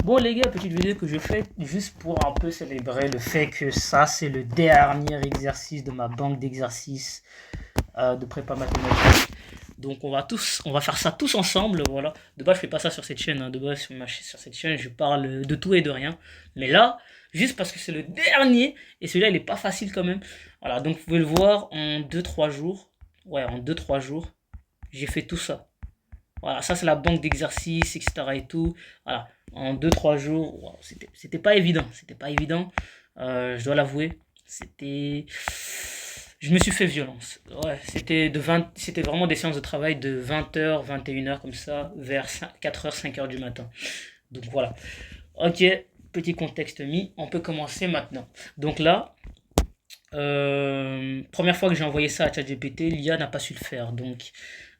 Bon les gars, petite vidéo que je fais juste pour un peu célébrer le fait que ça c'est le dernier exercice de ma banque d'exercices de prépa mathématique. Donc on va faire ça tous ensemble, voilà. De base je fais pas ça sur cette chaîne, hein. De base sur cette chaîne je parle de tout et de rien. Mais là, juste parce que c'est le dernier, et celui-là il est pas facile quand même. Voilà, donc vous pouvez le voir en deux trois jours. Ouais, en deux trois jours, j'ai fait tout ça. Voilà, ça c'est la banque d'exercices, etc. et tout. Voilà, en deux trois jours, wow, c'était pas évident. C'était pas évident, je dois l'avouer. C'était. Je me suis fait violence. Ouais, c'était vraiment des séances de travail de 20h, 21h comme ça, vers 4h, 5h du matin. Donc voilà. Ok, petit contexte mis, on peut commencer maintenant. Donc là, première fois que j'ai envoyé ça à ChatGPT, l'IA n'a pas su le faire. Donc,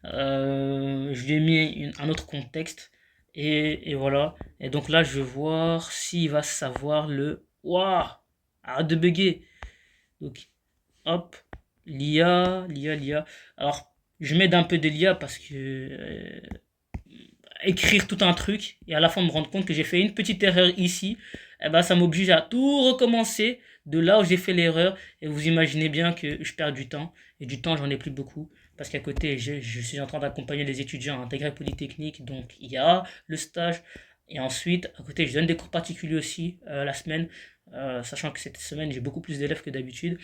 je lui ai mis un autre contexte. Et voilà. Et donc là, je vais voir s'il va savoir le. Waouh! Arrête de bugger. Donc, hop. L'IA. Alors, je mets d'un peu de l'IA parce que écrire tout un truc et à la fin me rendre compte que j'ai fait une petite erreur ici, eh ben, ça m'oblige à tout recommencer de là où j'ai fait l'erreur. Et vous imaginez bien que je perds du temps. Et du temps, j'en ai plus beaucoup. Parce qu'à côté, je suis en train d'accompagner les étudiants à intégrer Polytechnique. Donc, il y a le stage. Et ensuite, à côté, je donne des cours particuliers aussi la semaine. Sachant que cette semaine, j'ai beaucoup plus d'élèves que d'habitude.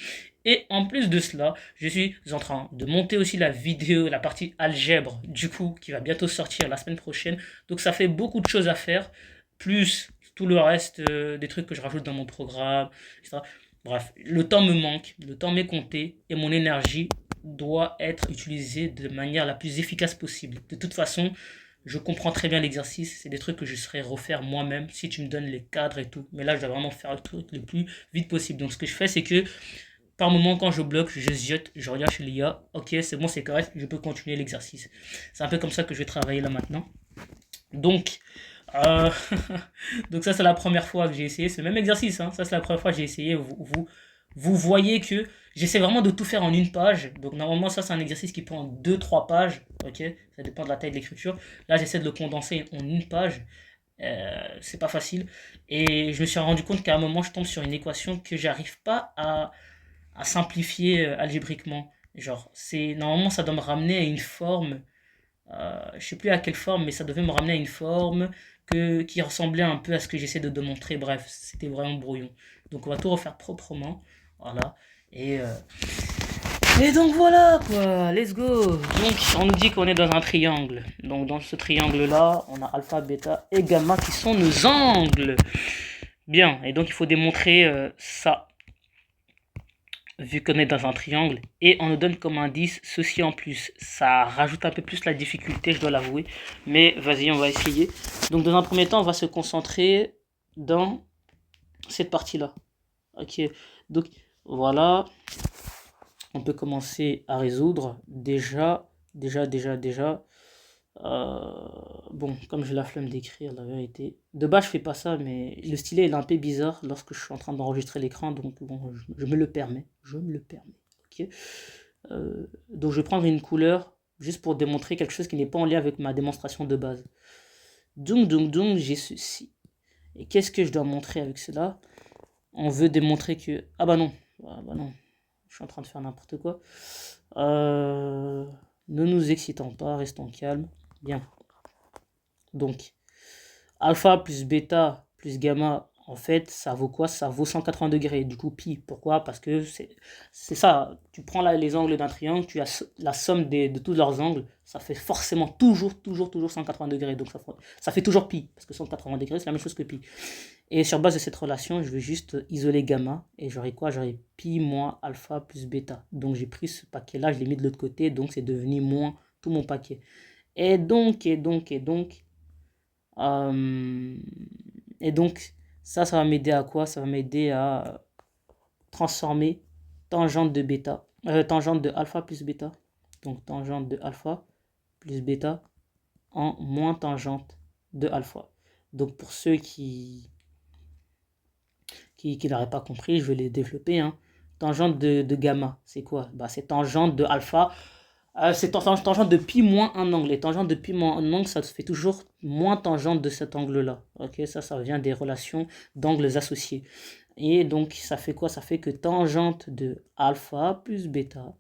Et en plus de cela, je suis en train de monter aussi la vidéo, la partie algèbre, du coup, qui va bientôt sortir la semaine prochaine. Donc ça fait beaucoup de choses à faire, plus tout le reste des trucs que je rajoute dans mon programme, etc. Bref, le temps me manque, le temps m'est compté, et mon énergie doit être utilisée de manière la plus efficace possible. De toute façon, je comprends très bien l'exercice, c'est des trucs que je saurais refaire moi-même si tu me donnes les cadres et tout. Mais là, je dois vraiment faire le truc le plus vite possible. Donc ce que je fais, c'est que par moment, quand je bloque, je ziote, je regarde chez l'IA. Ok, c'est bon, c'est correct, je peux continuer l'exercice. C'est un peu comme ça que je vais travailler là maintenant. Donc, euh, donc ça, c'est la première fois que j'ai essayé ce même exercice. Hein. Ça, c'est la première fois que j'ai essayé. Vous voyez que j'essaie vraiment de tout faire en une page. Donc, normalement, ça, c'est un exercice qui prend deux trois pages. Ok, ça dépend de la taille de l'écriture. Là, j'essaie de le condenser en une page. C'est pas facile. Et je me suis rendu compte qu'à un moment, je tombe sur une équation que j'arrive pas à simplifier algébriquement. Genre, c'est normalement ça doit me ramener à une forme, je sais plus à quelle forme, mais ça devait me ramener à une forme qui ressemblait un peu à ce que j'essaie de démontrer. Bref, c'était vraiment brouillon. Donc on va tout refaire proprement, voilà. Et, euh, et donc voilà quoi, let's go. Donc on nous dit qu'on est dans un triangle. Donc dans ce triangle là, on a alpha, bêta et gamma qui sont nos angles. Bien, et donc il faut démontrer ça vu qu'on est dans un triangle, et on nous donne comme indice ceci en plus. Ça rajoute un peu plus la difficulté, je dois l'avouer, mais vas-y, on va essayer. Donc dans un premier temps, on va se concentrer dans cette partie-là. Ok, donc voilà, on peut commencer à résoudre. Déjà. Bon, comme j'ai la flemme d'écrire, la vérité. De base, je fais pas ça, mais le stylet est un peu bizarre lorsque je suis en train d'enregistrer l'écran, donc bon, je me le permets. Je me le permets. Ok. Donc, je vais prendre une couleur juste pour démontrer quelque chose qui n'est pas en lien avec ma démonstration de base. Donc, j'ai ceci. Et qu'est-ce que je dois montrer avec cela? On veut démontrer que. Ah bah non. Je suis en train de faire n'importe quoi. Ne nous excitons pas, restons calmes. Bien. Donc, alpha plus bêta plus gamma, en fait, ça vaut quoi? Ça vaut 180 degrés. Du coup, pi. Pourquoi? Parce que c'est ça. Tu prends là les angles d'un triangle, tu as la somme de tous leurs angles. Ça fait forcément toujours 180 degrés. Donc, ça fait toujours pi. Parce que 180 degrés, c'est la même chose que pi. Et sur base de cette relation, je vais juste isoler gamma. Et j'aurai quoi? J'aurai pi moins alpha plus bêta. Donc, j'ai pris ce paquet-là, je l'ai mis de l'autre côté. Donc, c'est devenu moins tout mon paquet. Et donc, euh, et donc, ça va m'aider à quoi? Ça va m'aider à transformer tangente de bêta, tangente de alpha plus bêta. Donc, tangente de alpha plus bêta en moins tangente de alpha. Donc, pour ceux qui n'auraient pas compris, je vais les développer. Hein. Tangente de gamma, c'est quoi? Bah, c'est tangente de alpha C'est tangente de pi moins un angle. Et tangente de pi moins un angle, ça fait toujours moins tangente de cet angle-là. Ok, ça vient des relations d'angles associés. Et donc, ça fait quoi? Ça fait que tangente de alpha plus bêta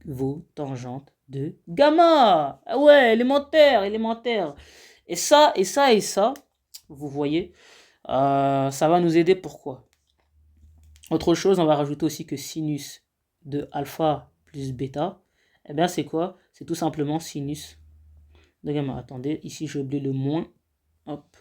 vaut tangente de gamma. Ah ouais, élémentaire, élémentaire. Et ça, et ça, et ça, vous voyez, ça va nous aider. Pourquoi? Autre chose, on va rajouter aussi que sinus de alpha plus bêta, eh bien c'est quoi? C'est tout simplement sinus de gamma. Attendez, ici j'ai oublié le moins. Hop,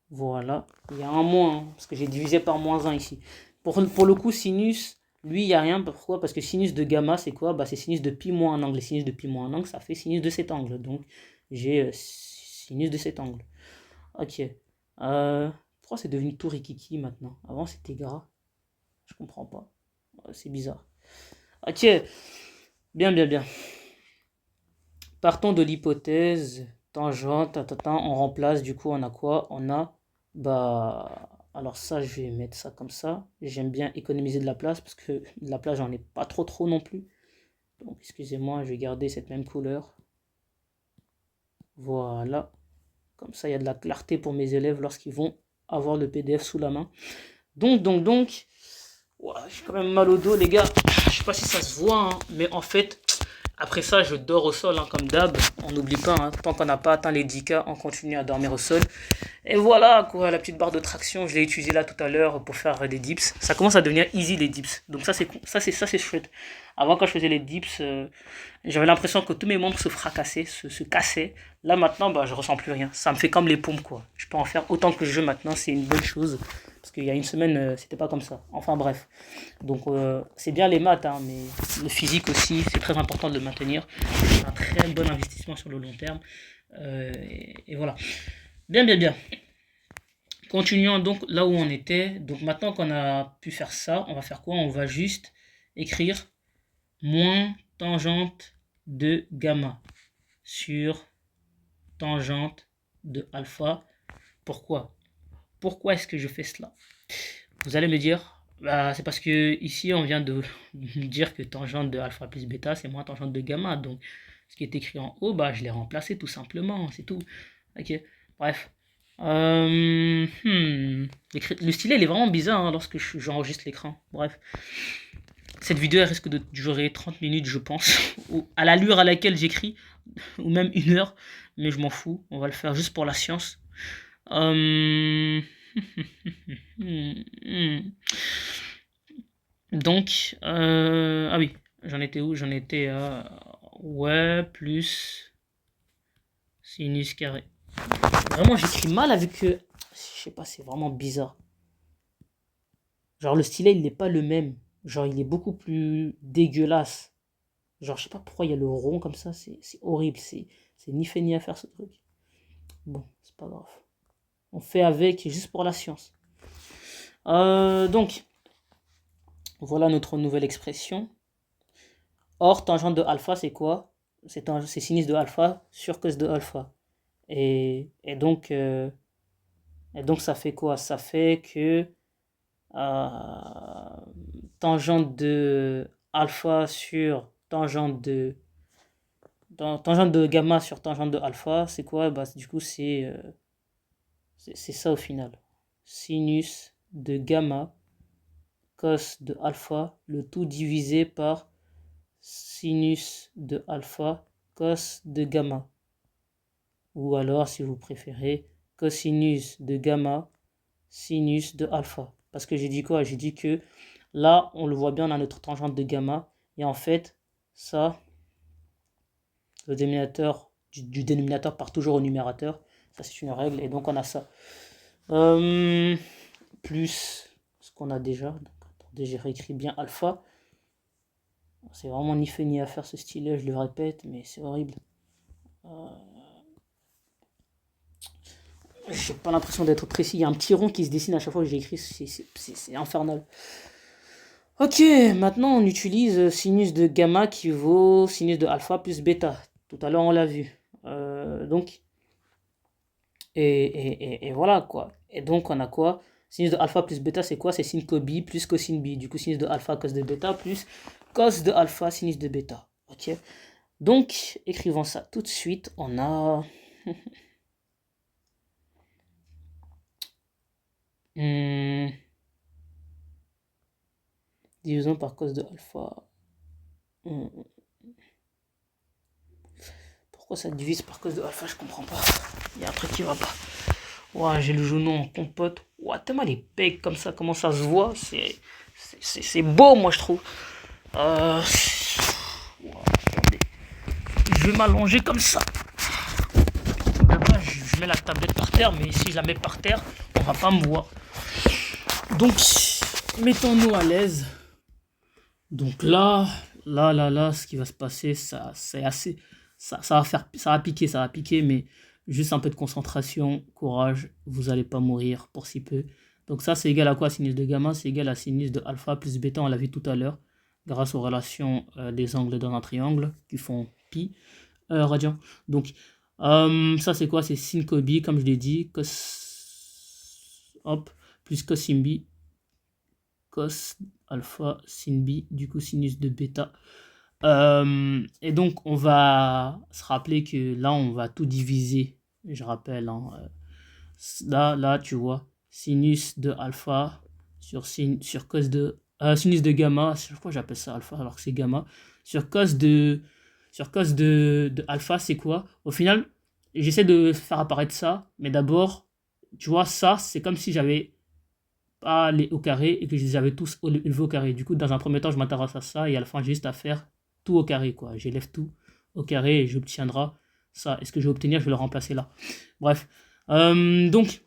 voilà. Il y a un moins, hein, parce que j'ai divisé par moins 1 ici. Pour le coup, sinus, lui, il n'y a rien. Pourquoi? Parce que sinus de gamma, c'est quoi? Bah, c'est sinus de pi moins un angle. Et sinus de pi moins un angle, ça fait sinus de cet angle. Donc, j'ai sinus de cet angle. Ok. Pourquoi c'est devenu tout rikiki maintenant? Avant, c'était gras. Je comprends pas. C'est bizarre. Ok. Bien, bien, bien. Partons de l'hypothèse tangente, on remplace, du coup, on a quoi? On a, bah, alors ça, je vais mettre ça comme ça. J'aime bien économiser de la place, parce que de la place, j'en ai pas trop non plus. Donc, excusez-moi, je vais garder cette même couleur. Voilà. Comme ça, il y a de la clarté pour mes élèves lorsqu'ils vont avoir le PDF sous la main. Donc, ouah, j'ai quand même mal au dos, les gars. Je sais pas si ça se voit, hein, mais en fait, après ça, je dors au sol, hein, comme d'hab. On n'oublie pas, hein, tant qu'on n'a pas atteint les 10K, on continue à dormir au sol. Et voilà, quoi, la petite barre de traction, je l'ai utilisée là tout à l'heure pour faire des dips. Ça commence à devenir easy, les dips. Donc ça c'est chouette. Avant, quand je faisais les dips, j'avais l'impression que tous mes membres se fracassaient, se cassaient. Là, maintenant, bah, je ressens plus rien. Ça me fait comme les pompes, quoi. Je peux en faire autant que je veux maintenant, c'est une bonne chose. Parce qu'il y a une semaine, c'était pas comme ça. Enfin, bref. Donc, c'est bien les maths, hein, mais le physique aussi, c'est très important de le maintenir. C'est un très bon investissement sur le long terme. Et voilà. Bien, bien, bien. Continuons donc là où on était. Donc maintenant qu'on a pu faire ça, on va faire quoi? On va juste écrire moins tangente de gamma sur tangente de alpha. Pourquoi? Pourquoi est-ce que je fais cela? Vous allez me dire, bah, c'est parce que ici on vient de dire que tangente de alpha plus bêta c'est moins tangente de gamma. Donc ce qui est écrit en haut, bah, je l'ai remplacé tout simplement, c'est tout. Ok, bref. Le stylet il est vraiment bizarre, hein, lorsque j'enregistre l'écran. Bref. Cette vidéo elle risque de durer 30 minutes, je pense. Ou à l'allure à laquelle j'écris, ou même 1 heure. Mais je m'en fous. On va le faire juste pour la science. Donc, ah oui, j'en étais où? J'en étais à ouais, plus sinus carré. Vraiment, j'écris mal avec je sais pas, c'est vraiment bizarre. Genre, le stylet, il n'est pas le même. Genre, il est beaucoup plus dégueulasse. Genre, je sais pas pourquoi il y a le rond comme ça, c'est horrible. C'est ni fait ni à faire ce truc. Bon, c'est pas grave. On fait avec juste pour la science. Donc, voilà notre nouvelle expression. Or, tangente de alpha, c'est quoi? C'est sinus de alpha sur cos de alpha. Et donc, ça fait quoi? Ça fait que tangente de alpha sur tangente de gamma sur tangente de alpha, c'est quoi? Bah, du coup, c'est ça au final. Sinus de gamma cos de alpha, le tout divisé par sinus de alpha cos de gamma. Ou alors, si vous préférez, cosinus de gamma sinus de alpha. Parce que j'ai dit quoi? J'ai dit que là, on le voit bien, on a notre tangente de gamma. Et en fait, ça, le dénominateur du dénominateur part toujours au numérateur. Ça, c'est une règle. Et donc, on a ça. Plus ce qu'on a déjà. Donc, attendez, j'ai réécrit bien alpha. C'est vraiment ni fait ni à faire ce stylet, je le répète, mais c'est horrible. J'ai pas l'impression d'être précis. Il y a un petit rond qui se dessine à chaque fois que j'écris. C'est infernal. Ok, maintenant on utilise sinus de gamma qui vaut sinus de alpha plus bêta. Tout à l'heure on l'a vu. Donc, et voilà quoi. Et donc on a quoi? Sinus de alpha plus bêta c'est quoi? C'est sin co b plus cosine b. Du coup sinus de alpha cos de bêta plus cos de alpha sinus de bêta. Ok. Donc, écrivons ça tout de suite. On a... division par cos de alpha. Pourquoi ça divise par cos de alpha? Je comprends pas. Il y a un truc qui va pas. Ouais, j'ai le genou en compote. Ouais, tellement les pecs comme ça, comment ça se voit. C'est beau, moi, je trouve. Ouais, attendez. Je vais m'allonger comme ça. Je mets la tablette par terre, mais si je la mets par terre, on va pas me voir. Donc, mettons-nous à l'aise. Donc là, ce qui va se passer, c'est assez, ça va piquer, mais juste un peu de concentration, courage, vous allez pas mourir pour si peu. Donc ça, c'est égal à quoi? Sinus de gamma, c'est égal à sinus de alpha plus bêta, on l'a vu tout à l'heure, grâce aux relations des angles dans un triangle qui font pi radian. Donc ça, c'est quoi? C'est sin cobi, comme je l'ai dit, cos, hop, plus cos sin b, cos alpha sin b, du coup sinus de bêta. Et donc on va se rappeler que là on va tout diviser, je rappelle, hein, là tu vois, sinus de alpha sur cos de sinus de gamma, pourquoi j'appelle ça alpha alors que c'est gamma, sur cos de alpha, c'est quoi? Au final, j'essaie de faire apparaître ça, mais d'abord, tu vois, ça c'est comme si j'avais pas les au carré et que je les avais tous élevés au carré. Du coup, dans un premier temps, je m'intéresse à ça et à la fin, j'ai juste à faire tout au carré, quoi. J'élève tout au carré et j'obtiendrai ça. Et ce que je vais obtenir, je vais le remplacer là. Bref. Donc,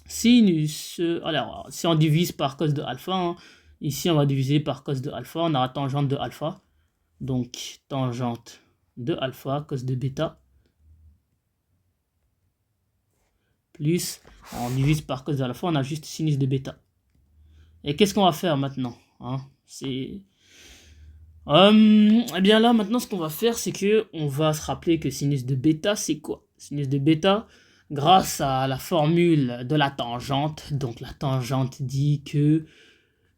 sinus. Alors, si on divise par cos de alpha, hein, ici, on va diviser par cos de alpha. On aura tangente de alpha. Donc, tangente de alpha, cos de bêta. Plus, on divise par cos de alpha, on a juste sinus de bêta. Et qu'est-ce qu'on va faire maintenant, hein? Eh bien là, maintenant, ce qu'on va faire, c'est que on va se rappeler que sinus de bêta, c'est quoi? Sinus de bêta, grâce à la formule de la tangente, donc la tangente dit que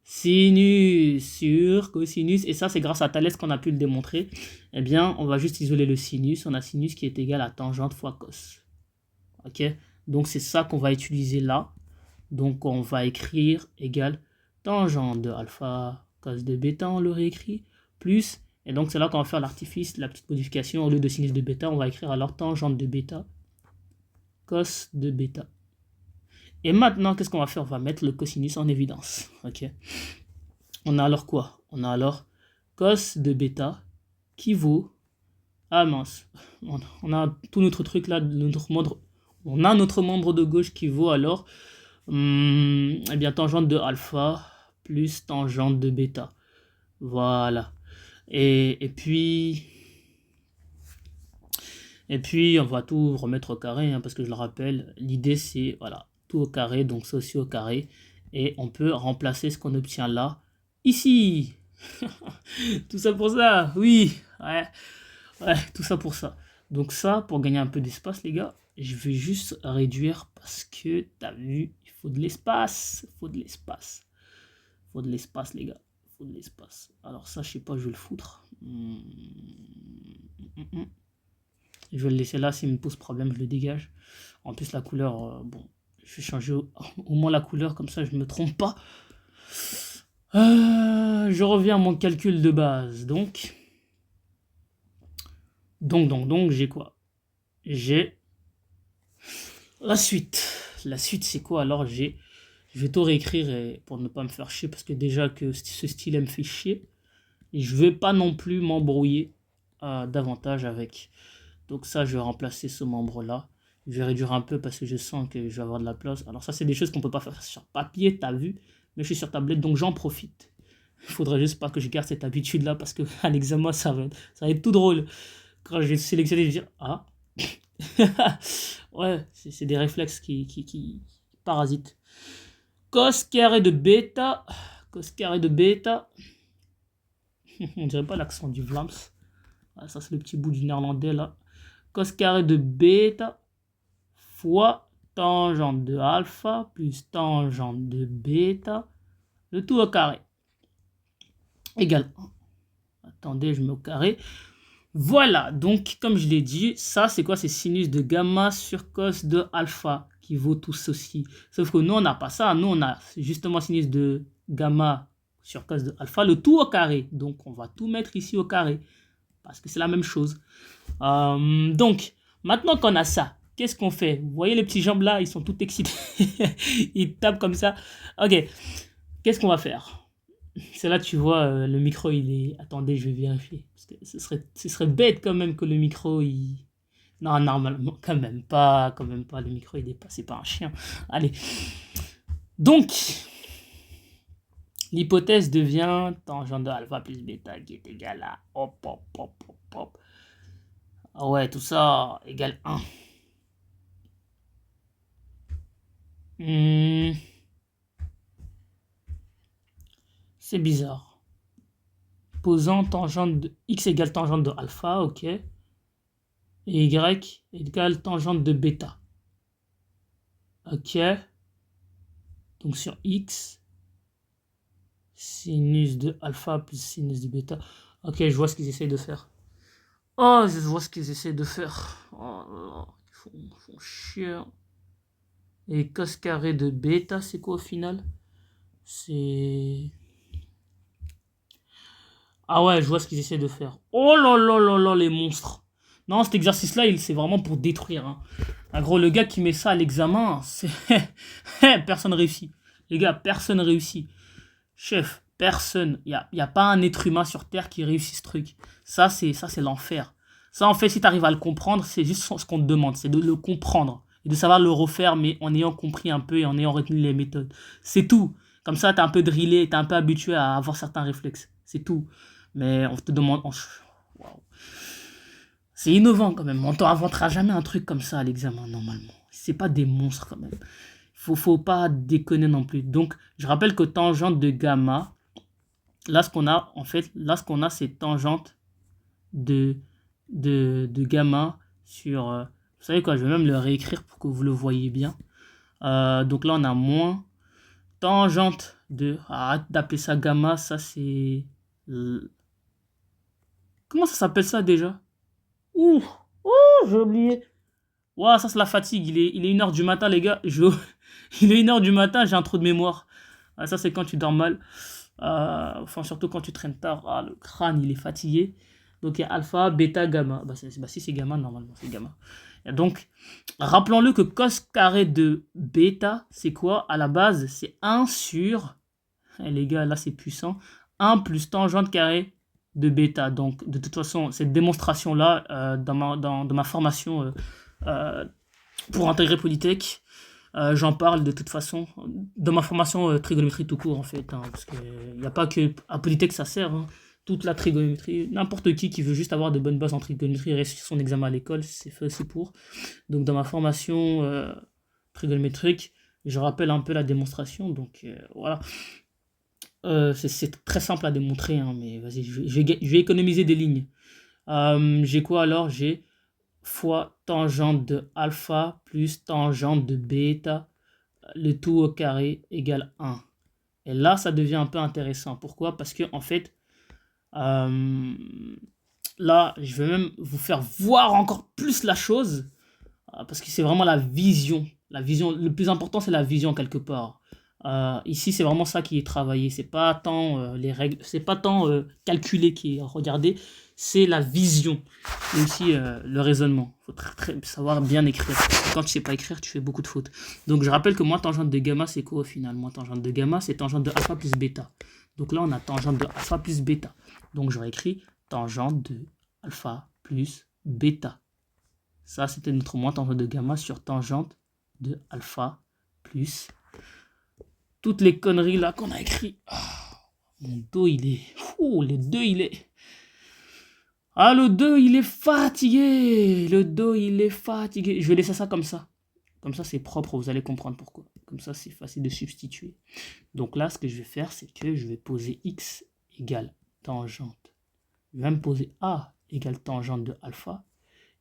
sinus sur cosinus, et ça, c'est grâce à Thalès qu'on a pu le démontrer, eh bien, on va juste isoler le sinus. On a sinus qui est égal à tangente fois cos. Ok? Donc, c'est ça qu'on va utiliser là. Donc, on va écrire égal tangente de alpha cos de bêta, on le réécrit, plus, et donc c'est là qu'on va faire l'artifice, la petite modification, au lieu de sinus de bêta, on va écrire alors tangente de bêta, cos de bêta. Et maintenant, qu'est-ce qu'on va faire? On va mettre le cosinus en évidence. Ok. On a alors quoi? On a alors cos de bêta qui vaut... Ah mince, on a tout notre truc là, on a notre membre de gauche qui vaut alors eh bien tangente de alpha plus tangente de bêta. Voilà. Et puis on va tout remettre au carré, hein, parce que je le rappelle, l'idée c'est voilà, tout au carré, donc ça aussi au carré. Et on peut remplacer ce qu'on obtient là, ici. Tout ça pour ça, oui. Ouais, tout ça pour ça. Donc ça, pour gagner un peu d'espace, les gars, je vais juste réduire parce que, t'as vu, il faut de l'espace. Il faut de l'espace. Il faut de l'espace, les gars. Il faut de l'espace. Alors ça, je sais pas, je vais le foutre. Je vais le laisser là, s'il me pose problème, je le dégage. En plus, la couleur, bon, je vais changer au moins la couleur, comme ça je ne me trompe pas. Je reviens à mon calcul de base. Donc, j'ai quoi? J'ai la suite. La suite, c'est quoi? Alors, je vais tout réécrire pour ne pas me faire chier, parce que déjà que ce style me fait chier. Et je vais pas non plus m'embrouiller davantage avec. Donc ça, je vais remplacer ce membre-là. Je vais réduire un peu parce que je sens que je vais avoir de la place. Alors ça, c'est des choses qu'on peut pas faire sur papier, t'as vu. Mais je suis sur tablette, donc j'en profite. Il faudrait juste pas que je garde cette habitude-là parce qu'à l'examen, ça va être tout drôle. Quand je vais sélectionner, je vais dire, ah. Ouais, c'est des réflexes qui parasitent. Cos carré de bêta. Cos carré de bêta. On dirait pas l'accent du Vlams. Ah, ça, c'est le petit bout du néerlandais, là. Cos carré de bêta fois tangente de alpha plus tangente de bêta, le tout au carré, égale 1. Attendez, je mets au carré. Voilà, donc comme je l'ai dit, ça c'est quoi? C'est sinus de gamma sur cos de alpha qui vaut tout ceci. Sauf que nous on n'a pas ça, nous on a justement sinus de gamma sur cos de alpha, le tout au carré. Donc on va tout mettre ici au carré, parce que c'est la même chose. Donc, maintenant qu'on a ça, qu'est-ce qu'on fait? Vous voyez les petits jambes là, ils sont tout excités. Ils tapent comme ça. Ok, qu'est-ce qu'on va faire? C'est là tu vois, le micro il est... Attendez, je vais vérifier. Parce que ce serait bête quand même que le micro il... Non, normalement, quand même pas. Le micro il est passé par un chien. Allez. Donc, l'hypothèse devient tangente de alpha plus bêta qui est égal à... Hop, hop, hop, hop, hop. Ah ouais, tout ça égale 1. C'est bizarre. Posant tangente de x égale tangente de alpha, ok. Et y égale tangente de bêta. Ok. Donc sur x, sinus de alpha plus sinus de bêta. Ok, je vois ce qu'ils essayent de faire. Oh, je vois ce qu'ils essayent de faire. Oh là là, ils font chier. Et cos carré de bêta, c'est quoi au final? C'est... Ah ouais, je vois ce qu'ils essaient de faire. Oh là là là là, les monstres. Non, cet exercice-là, c'est vraiment pour détruire. Hein. En gros, le gars qui met ça à l'examen, c'est... personne réussit. Les gars, personne réussit. Chef, personne. Il y a pas un être humain sur Terre qui réussit ce truc. Ça, c'est l'enfer. Ça, en fait, si tu arrives à le comprendre, c'est juste ce qu'on te demande. C'est de le comprendre. Et de savoir le refaire, mais en ayant compris un peu et en ayant retenu les méthodes. C'est tout. Comme ça, tu es un peu drillé, tu es un peu habitué à avoir certains réflexes. C'est tout. Mais on te demande... Wow. C'est innovant quand même. On t'inventera jamais un truc comme ça à l'examen, normalement. C'est pas des monstres quand même. Faut pas déconner non plus. Donc, je rappelle que tangente de gamma, là, ce qu'on a, en fait, là, ce qu'on a, c'est tangente de gamma sur... vous savez quoi, je vais même le réécrire pour que vous le voyez bien. Donc là, on a moins tangente de... Arrête d'appeler ça gamma, ça c'est... Comment ça s'appelle ça déjà? Ouh, j'ai oublié. Ouah, ça c'est la fatigue. Il est 1h du matin, les gars. Il est 1h du matin, j'ai un trou de mémoire. Ah, ça c'est quand tu dors mal. Enfin, surtout quand tu traînes tard. Ah, le crâne, il est fatigué. Donc il y a alpha, bêta, gamma. Si c'est gamma, normalement, c'est gamma. Et donc, rappelons-le que cos carré de bêta, c'est quoi? À la base, c'est 1 sur... les gars, là c'est puissant. 1 plus tangente carré de bêta. Donc, de toute façon, cette démonstration-là, dans ma formation pour intégrer Polytech, j'en parle de toute façon. Dans ma formation trigonométrie tout court, en fait. Hein, parce qu'il n'y a pas que à Polytech ça sert. Hein, toute la trigonométrie, n'importe qui veut juste avoir de bonnes bases en trigonométrie et réussir son examen à l'école, c'est fait aussi pour. Donc, dans ma formation trigonométrique, je rappelle un peu la démonstration. Donc, voilà. C'est très simple à démontrer, hein, mais vas-y, je vais économiser des lignes. J'ai quoi alors? J'ai fois tangente de alpha plus tangente de bêta, le tout au carré égale 1. Et là, ça devient un peu intéressant. Pourquoi? Parce que en fait, là, je vais même vous faire voir encore plus la chose, parce que c'est vraiment la vision. La vision, le plus important, c'est la vision quelque part. Ici, c'est vraiment ça qui est travaillé. C'est pas tant les règles, c'est pas tant calculé qui est regardé, c'est la vision et aussi le raisonnement. Il faut savoir bien écrire. Quand tu sais pas écrire, tu fais beaucoup de fautes. Donc, je rappelle que moins tangente de gamma, c'est quoi au final? Moins tangente de gamma, c'est tangente de alpha plus bêta. Donc là, on a tangente de alpha plus bêta. Donc, j'aurais écrit tangente de alpha plus bêta. Ça, c'était notre moins tangente de gamma sur tangente de alpha plus toutes les conneries là qu'on a écrit. Mon dos, il est... le 2, il est... le 2, il est fatigué. Le dos, il est fatigué. Je vais laisser ça comme ça. Comme ça, c'est propre, vous allez comprendre pourquoi. Comme ça, c'est facile de substituer. Donc là, ce que je vais faire, c'est que je vais poser x égale tangente. Je vais me poser a égale tangente de alpha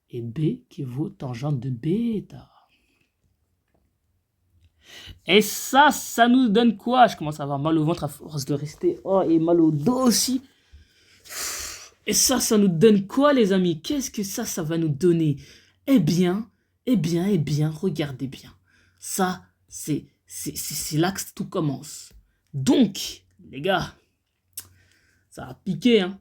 et b qui vaut tangente de bêta. Et ça nous donne quoi? Je commence à avoir mal au ventre à force de rester. Oh, et mal au dos aussi. Et ça nous donne quoi, les amis? Qu'est-ce que ça va nous donner? Eh bien, regardez bien. Ça, c'est là que tout commence. Donc, les gars, ça a piqué, hein.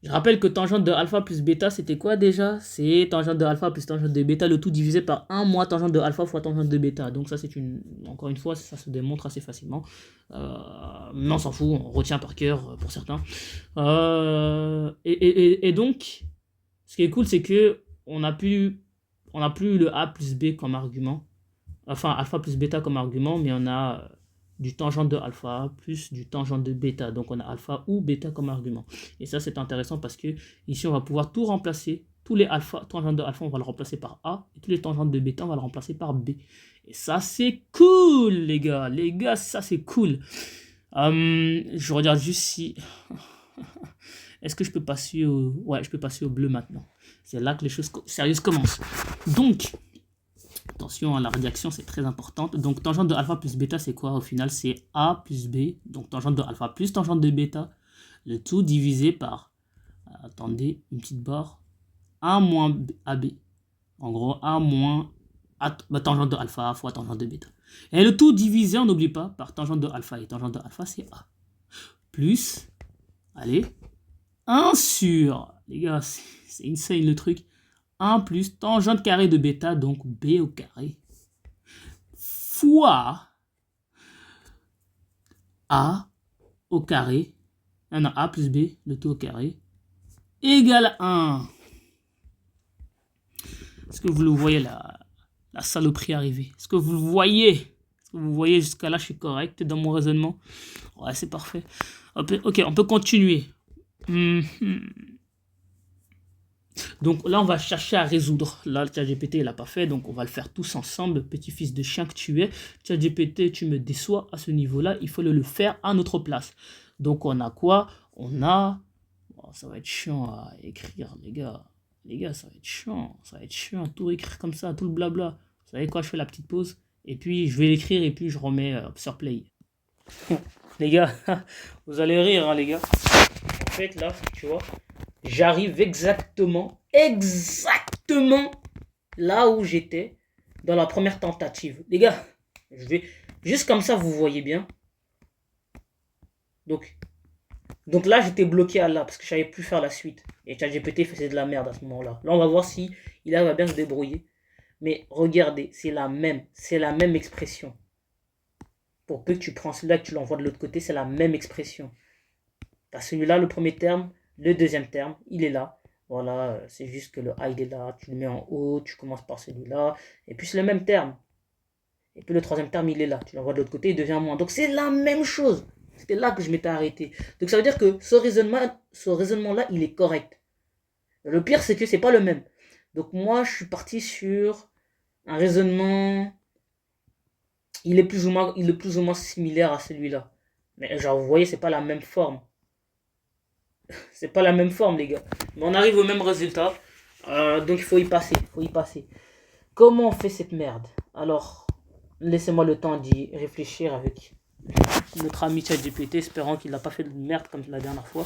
Je rappelle que tangente de alpha plus bêta, c'était quoi déjà? C'est tangente de alpha plus tangente de bêta, le tout divisé par 1 moins tangente de alpha fois tangente de bêta. Donc ça, c'est une... Encore une fois, ça se démontre assez facilement. Mais on s'en fout, on retient par cœur pour certains. Et donc, ce qui est cool, c'est que on n'a plus le a plus b comme argument. Enfin, alpha plus bêta comme argument, mais on a du tangente de alpha plus du tangente de bêta. Donc on a alpha ou bêta comme argument. Et ça, c'est intéressant parce que ici, on va pouvoir tout remplacer. Tous les alpha, tangentes de alpha, on va le remplacer par A. Et tous les tangentes de bêta, on va le remplacer par B. Et ça, c'est cool, les gars. Les gars, ça, c'est cool. Je regarde juste si... Est-ce que je peux passer au... Ouais, je peux passer au bleu maintenant. C'est là que les choses sérieuses commencent. Donc... Attention à la rédaction, c'est très importante. Donc, tangente de alpha plus bêta, c'est quoi au final? C'est A plus B. Donc, tangente de alpha plus tangente de bêta. Le tout divisé par, attendez, une petite barre, A moins AB. En gros, A moins tangente de alpha fois tangente de bêta. Et le tout divisé, on n'oublie pas, par tangente de alpha. Et tangente de alpha, c'est A. Plus, allez, 1 sur, les gars, c'est insane le truc. 1 plus tangente carré de bêta, donc B au carré, fois A au carré, non, A plus B, le tout au carré, égale 1. Est-ce que vous le voyez, la saloperie arriver? Est-ce que vous le voyez? Est-ce que vous voyez jusqu'à là, je suis correct dans mon raisonnement? Ouais, c'est parfait. Ok, on peut continuer. Donc là, on va chercher à résoudre. Là, le ChatGPT, il l'a pas fait, donc on va le faire tous ensemble. Petit fils de chien que tu es. ChatGPT, tu me déçois à ce niveau-là. Il faut le faire à notre place. Donc on a quoi? On a... Oh, ça va être chiant à écrire, les gars. Les gars, ça va être chiant. Ça va être chiant à tout écrire comme ça, tout le blabla. Vous savez quoi? Je fais la petite pause. Et puis, je vais l'écrire et puis je remets sur play. Les gars, vous allez rire, hein, les gars. En fait, là, tu vois... J'arrive exactement là où j'étais dans la première tentative. Les gars, je vais juste comme ça, vous voyez bien. Donc là, j'étais bloqué à là parce que je savais plus faire la suite. Et ChatGPT faisait de la merde à ce moment-là. Là, on va voir si il arrive à bien se débrouiller. Mais regardez, c'est la même expression. Pour peu que tu prends celui-là, que tu l'envoies de l'autre côté, c'est la même expression. T'as celui-là, le premier terme. Le deuxième terme, il est là. Voilà, c'est juste que le A, il est là. Tu le mets en haut, tu commences par celui-là. Et puis c'est le même terme. Et puis le troisième terme, il est là. Tu l'envoies de l'autre côté, il devient moins. Donc c'est la même chose. C'était là que je m'étais arrêté. Donc ça veut dire que ce raisonnement-là, il est correct. Le pire, c'est que c'est pas le même. Donc moi, je suis parti sur un raisonnement... Il est plus ou moins similaire à celui-là. Mais genre, vous voyez, c'est pas la même forme. C'est pas la même forme, les gars. Mais on arrive au même résultat. Donc il faut y passer. Comment on fait cette merde? Alors, laissez-moi le temps d'y réfléchir avec notre ami ChatGPT, espérant qu'il n'a pas fait de merde comme la dernière fois.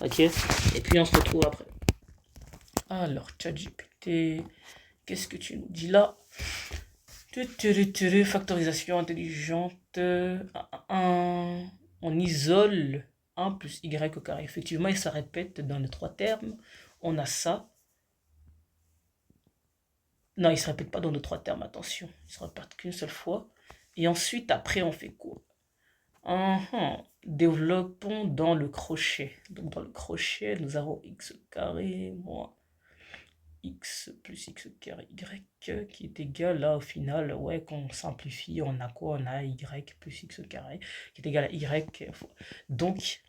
Ok. Et puis on se retrouve après. Alors, ChatGPT, qu'est-ce que tu nous dis là? Factorisation intelligente. On isole 1 plus y au carré. Effectivement, il se répète dans les trois termes. On a ça. Non, il ne se répète pas dans les trois termes, attention. Il se répète qu'une seule fois. Et ensuite, après, on fait quoi? Développons dans le crochet. Donc, dans le crochet, nous avons x carré moins x plus x carré y qui est égal là au final, ouais, quand on simplifie, on a quoi? On a y plus x carré qui est égal à y. Donc,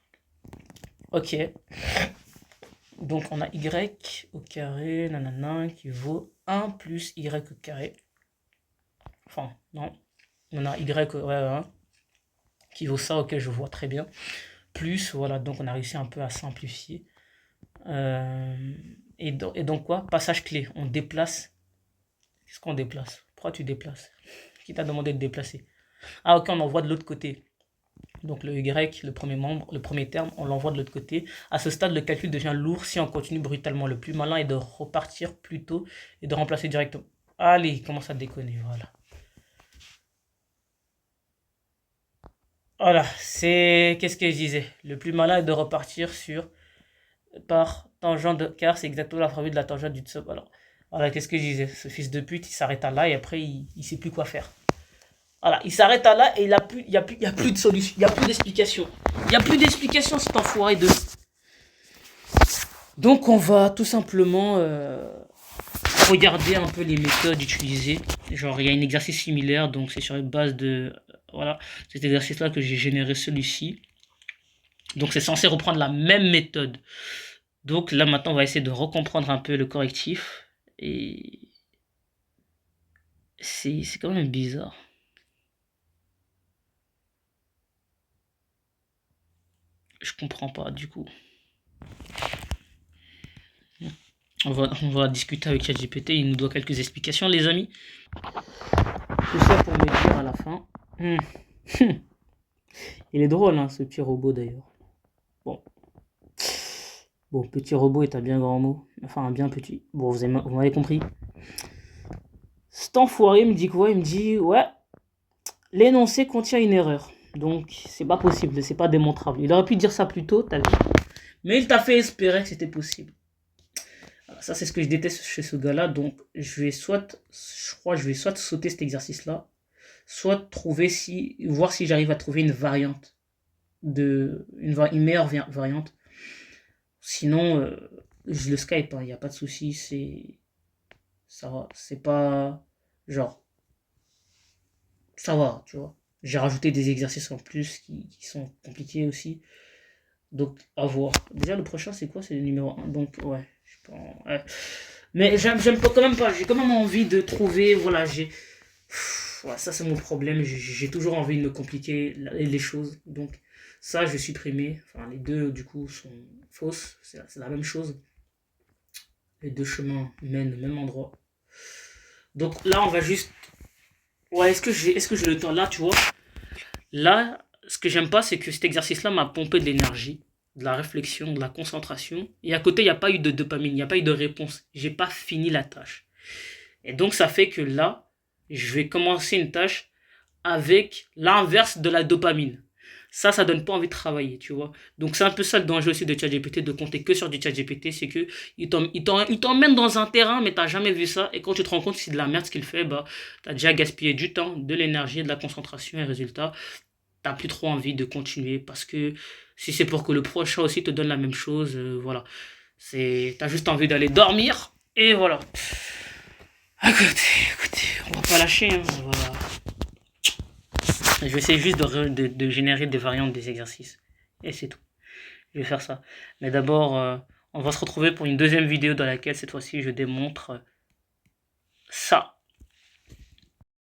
ok. Donc on a y au carré, nanana, qui vaut 1 plus y au carré. Enfin, non. On a y, ouais, qui vaut ça, ok, je vois très bien. Plus, voilà, donc on a réussi un peu à simplifier. Et donc quoi? Passage clé, on déplace. Qu'est-ce qu'on déplace? Pourquoi tu déplaces? Qui t'a demandé de déplacer? Ah ok, on envoie de l'autre côté. Donc le Y, le premier membre, le premier terme, on l'envoie de l'autre côté. À ce stade, le calcul devient lourd si on continue brutalement. Le plus malin est de repartir plus tôt et de remplacer directement. Allez, il commence à déconner, voilà. Voilà, c'est... Qu'est-ce que je disais? Le plus malin est de repartir par tangente de... Car c'est exactement la formule de la tangente du sub. Alors, voilà, qu'est-ce que je disais? Ce fils de pute, il s'arrête à là et après, il sait plus quoi faire. Voilà, il s'arrête à là et il y a plus de solution, il y a plus d'explication. Il y a plus d'explication, cet enfoiré de... Donc, on va tout simplement regarder un peu les méthodes utilisées. Genre, il y a un exercice similaire, donc c'est sur une base de... Voilà, cet exercice-là que j'ai généré celui-ci. Donc, c'est censé reprendre la même méthode. Donc, là, maintenant, on va essayer de recomprendre un peu le correctif. Et... c'est quand même bizarre. Je comprends pas, du coup. On va discuter avec ChatGPT, il nous doit quelques explications, les amis. Tout ça pour me dire à la fin. Il est drôle, hein, ce petit robot d'ailleurs. Bon. Bon, petit robot est un bien grand mot. Enfin, un bien petit. Bon, vous m'avez compris. Cet enfoiré me dit quoi? Il me dit, ouais, l'énoncé contient une erreur. Donc, c'est pas possible, c'est pas démontrable. Il aurait pu dire ça plus tôt, t'as vu. Mais il t'a fait espérer que c'était possible. Ça, c'est ce que je déteste chez ce gars-là. Donc, je crois que je vais soit sauter cet exercice-là, soit voir si j'arrive à trouver une variante, une meilleure variante. Sinon, je le Skype, il n'y a pas de souci, ça va. C'est pas, genre, ça va, tu vois. J'ai rajouté des exercices en plus qui sont compliqués aussi. Donc, à voir. Déjà, le prochain, c'est quoi? C'est le numéro 1. Donc, ouais. Ouais. Mais j'aime quand même pas. J'ai quand même envie de trouver. Voilà, ouais, ça, c'est mon problème. J'ai toujours envie de me compliquer les choses. Donc, ça, je vais supprimer. Enfin, les deux, du coup, sont fausses. C'est la même chose. Les deux chemins mènent au même endroit. Donc, là, on va juste. Ouais, est-ce que j'ai le temps? Là, tu vois. Là, ce que j'aime pas, c'est que cet exercice-là m'a pompé de l'énergie, de la réflexion, de la concentration. Et à côté, il n'y a pas eu de dopamine, il n'y a pas eu de réponse. J'ai pas fini la tâche. Et donc, ça fait que là, je vais commencer une tâche avec l'inverse de la dopamine. Ça donne pas envie de travailler, tu vois. Donc, c'est un peu ça le danger aussi de ChatGPT, de compter que sur du ChatGPT, c'est que il t'emmène dans un terrain, mais t'as jamais vu ça. Et quand tu te rends compte que c'est de la merde ce qu'il fait, bah, t'as déjà gaspillé du temps, de l'énergie, de la concentration, et résultat, t'as plus trop envie de continuer parce que si c'est pour que le prochain aussi te donne la même chose, voilà. T'as juste envie d'aller dormir et voilà. Écoutez, on va pas lâcher, hein, Je vais essayer juste de générer des variantes des exercices. Et c'est tout. Je vais faire ça. Mais d'abord, on va se retrouver pour une deuxième vidéo dans laquelle cette fois-ci je démontre ça.